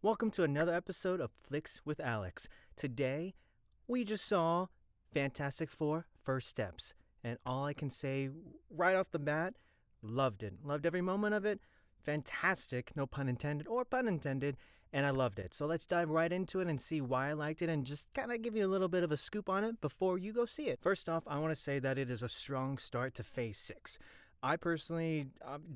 Welcome to another episode of Flicks with Alex. Today, we just saw Fantastic Four First Steps. And all I can say right off the bat, loved it. Loved every moment of it. Fantastic, no pun intended or pun intended, and I loved it. So let's dive right into it and see why I liked it and just kind of give you a little bit of a scoop on it before you go see it. First off, I want to say that it is a strong start to Phase 6. I personally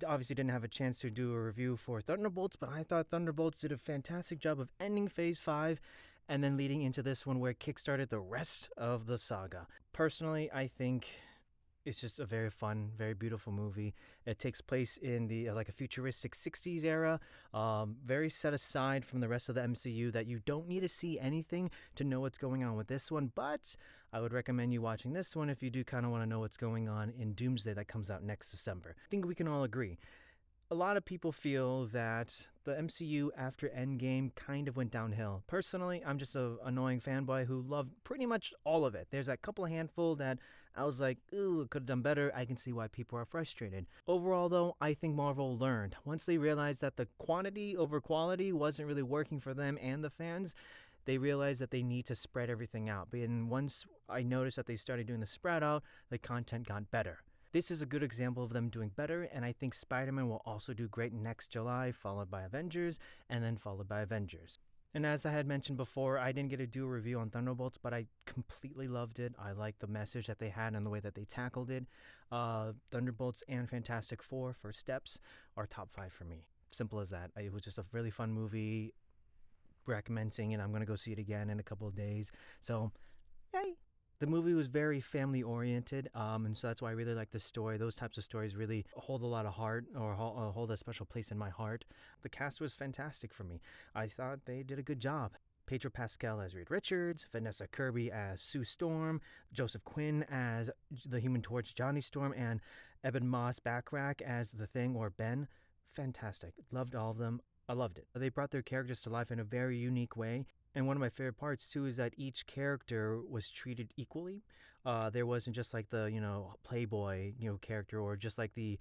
obviously didn't have a chance to do a review for Thunderbolts, but I thought Thunderbolts did a fantastic job of ending Phase 5 and then leading into this one where it kickstarted the rest of the saga. Personally, I think it's just a very fun, very beautiful movie. It takes place in the like a futuristic 60s era, very set aside from the rest of the MCU that you don't need to see anything to know what's going on with this one. But I would recommend you watching this one if you do kind of want to know what's going on in Doomsday that comes out next December. I think we can all agree. A lot of people feel that the MCU after Endgame kind of went downhill. Personally, I'm just an annoying fanboy who loved pretty much all of it. There's a couple of handful that I was like, ooh, could have done better. I can see why people are frustrated. Overall, though, I think Marvel learned. Once they realized that the quantity over quality wasn't really working for them and the fans, they realized that they need to spread everything out. And once I noticed that they started doing the spread out, the content got better. This is a good example of them doing better, and I think Spider-Man will also do great next July, followed by Avengers, and then followed by Avengers. And as I had mentioned before, I didn't get to do a review on Thunderbolts, but I completely loved it. I liked the message that they had and the way that they tackled it. Thunderbolts and Fantastic Four First Steps are top 5 for me. Simple as that. It was just a really fun movie. Recommend seeing it. I'm going to go see it again in a couple of days. So, yay! The movie was very family-oriented, and so that's why I really like this story. Those types of stories really hold a lot of heart or hold a special place in my heart. The cast was fantastic for me. I thought they did a good job. Pedro Pascal as Reed Richards, Vanessa Kirby as Sue Storm, Joseph Quinn as the Human Torch Johnny Storm, and Ebon Moss-Backrack as The Thing or Ben. Fantastic. Loved all of them. I loved it. They brought their characters to life in a very unique way. And one of my favorite parts, too, is that each character was treated equally. There wasn't just like the, playboy, character or just like the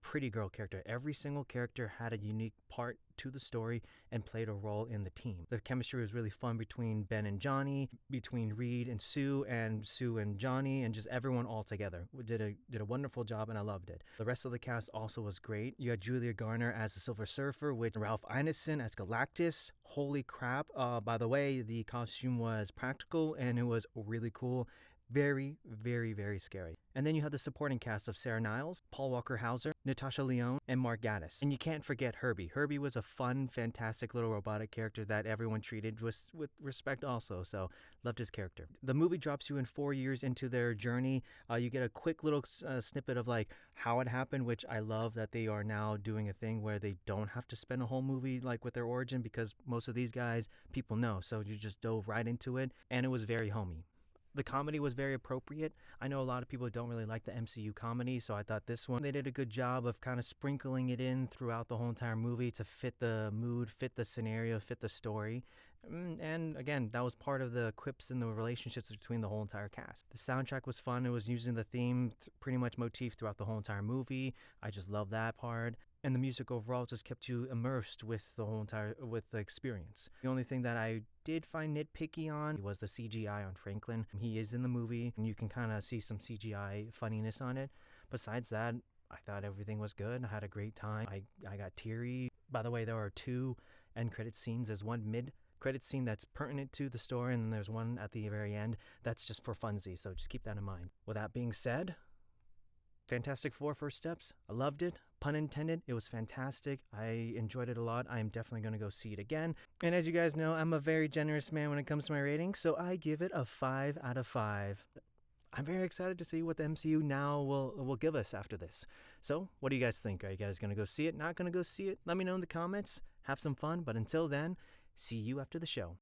pretty girl character. Every single character had a unique part to the story and played a role in the team. The chemistry was really fun between Ben and Johnny, between Reed and Sue and Johnny, and just everyone all together. We did a wonderful job, and I loved it. The rest of the cast also was great. You had Julia Garner as the Silver Surfer, with Ralph Ineson as Galactus. Holy crap. By the way, the costume was practical, and it was really cool. Very, very, very scary. And then you had the supporting cast of Sarah Niles, Paul Walker Hauser, Natasha Lyonne, and Mark Gatiss. And you can't forget Herbie. Herbie was a fun, fantastic little robotic character that everyone treated with respect also, so loved his character. The movie drops you in 4 years into their journey. You get a quick little snippet of like how it happened, which I love that they are now doing a thing where they don't have to spend a whole movie like with their origin, because most of these guys people know, so you just dove right into it, and it was very homey. The comedy was very appropriate. I know a lot of people don't really like the MCU comedy, so I thought this one, they did a good job of kind of sprinkling it in throughout the whole entire movie to fit the mood, fit the scenario, fit the story. And again, that was part of the quips and the relationships between the whole entire cast. The soundtrack was fun. It was using the theme, pretty much motif throughout the whole entire movie. I just love that part. And the music overall just kept you immersed with the experience. The only thing that I did find nitpicky on was the CGI on Franklin. He is in the movie, and you can kind of see some CGI funniness on it. Besides that, I thought everything was good. I had a great time. I got teary. By the way, there are 2 end credit scenes. There's one mid-credit scene that's pertinent to the story, and then there's one at the very end that's just for funsies, so just keep that in mind. With that being said, Fantastic Four First Steps, I loved it. Pun intended, it was fantastic. I enjoyed it a lot. I am definitely going to go see it again. And as you guys know, I'm a very generous man when it comes to my ratings, so I give it a 5 out of 5. I'm very excited to see what the MCU now will give us after this. So, what do you guys think? Are you guys going to go see it? Not going to go see it? Let me know in the comments. Have some fun, but until then, see you after the show.